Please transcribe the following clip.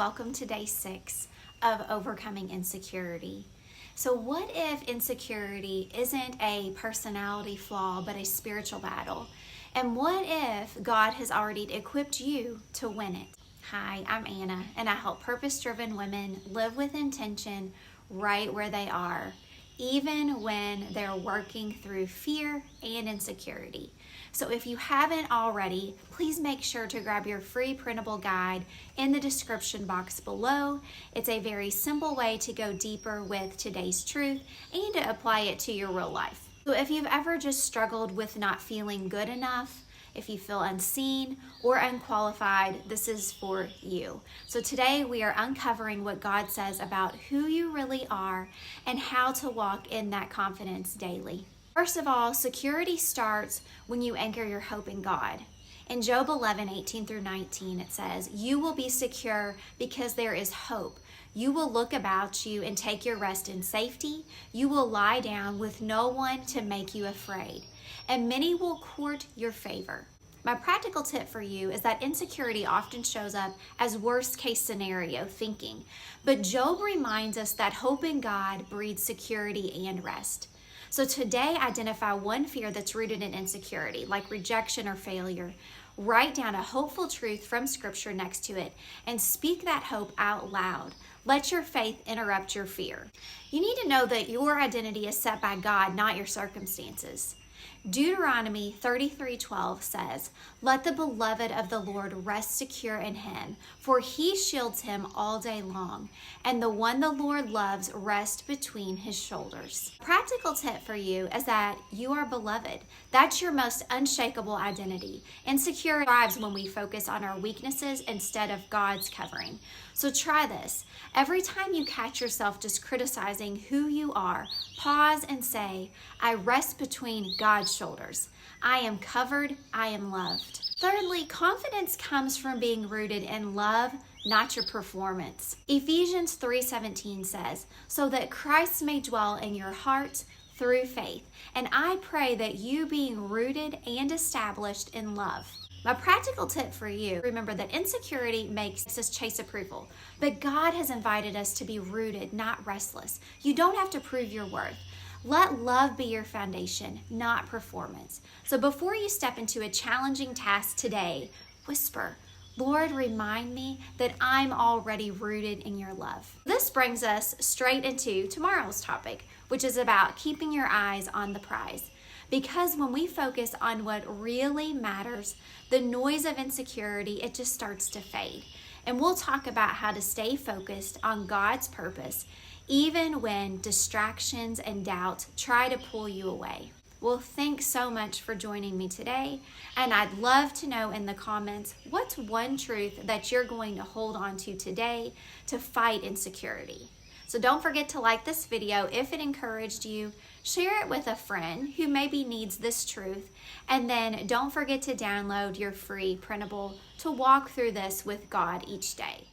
welcome to day 6 of overcoming insecurity. So what if insecurity isn't a personality flaw but a spiritual battle? And what if God has already equipped you to win it? Hi, I'm Anna, and I help purpose-driven women live with intention right where they are, even when they're working through fear and insecurity. So if you haven't already, please make sure to grab your free printable guide in the description box below. It's a very simple way to go deeper with today's truth and to apply it to your real life. So if you've ever just struggled with not feeling good enough, if you feel unseen or unqualified, this is for you. So today we are uncovering what God says about who you really are and how to walk in that confidence daily. First of all, security starts when you anchor your hope in God. In Job 11:18-19, it says, "You will be secure because there is hope. You will look about you and take your rest in safety. You will lie down with no one to make you afraid, and many will court your favor." My practical tip for you is that insecurity often shows up as worst case scenario thinking, but Job reminds us that hope in God breeds security and rest. So today, identify one fear that's rooted in insecurity, like rejection or failure. Write down a hopeful truth from Scripture next to it and speak that hope out loud. Let your faith interrupt your fear. You need to know that your identity is set by God, not your circumstances. Deuteronomy 33:12 says, "Let the beloved of the Lord rest secure in him, for he shields him all day long, and the one the Lord loves rests between his shoulders." Practical tip for you is that you are beloved. That's your most unshakable identity. Insecurity thrives when we focus on our weaknesses instead of God's covering. So try this. Every time you catch yourself just criticizing who you are, pause and say, "I rest between God's shoulders. I am covered, I am loved." Thirdly, confidence comes from being rooted in love, not your performance. Ephesians 3:17 says, "So that Christ may dwell in your hearts through faith. And I pray that you being rooted and established in love." My practical tip for you, remember that insecurity makes us chase approval, but God has invited us to be rooted, not restless. You don't have to prove your worth. Let love be your foundation, not performance. So before you step into a challenging task today, whisper, "Lord, remind me that I'm already rooted in your love." This brings us straight into tomorrow's topic, which is about keeping your eyes on the prize. Because when we focus on what really matters, the noise of insecurity, it just starts to fade. And we'll talk about how to stay focused on God's purpose, even when distractions and doubt try to pull you away. Well, thanks so much for joining me today. And I'd love to know in the comments, what's one truth that you're going to hold on to today to fight insecurity? So don't forget to like this video if it encouraged you. Share it with a friend who maybe needs this truth. And then don't forget to download your free printable to walk through this with God each day.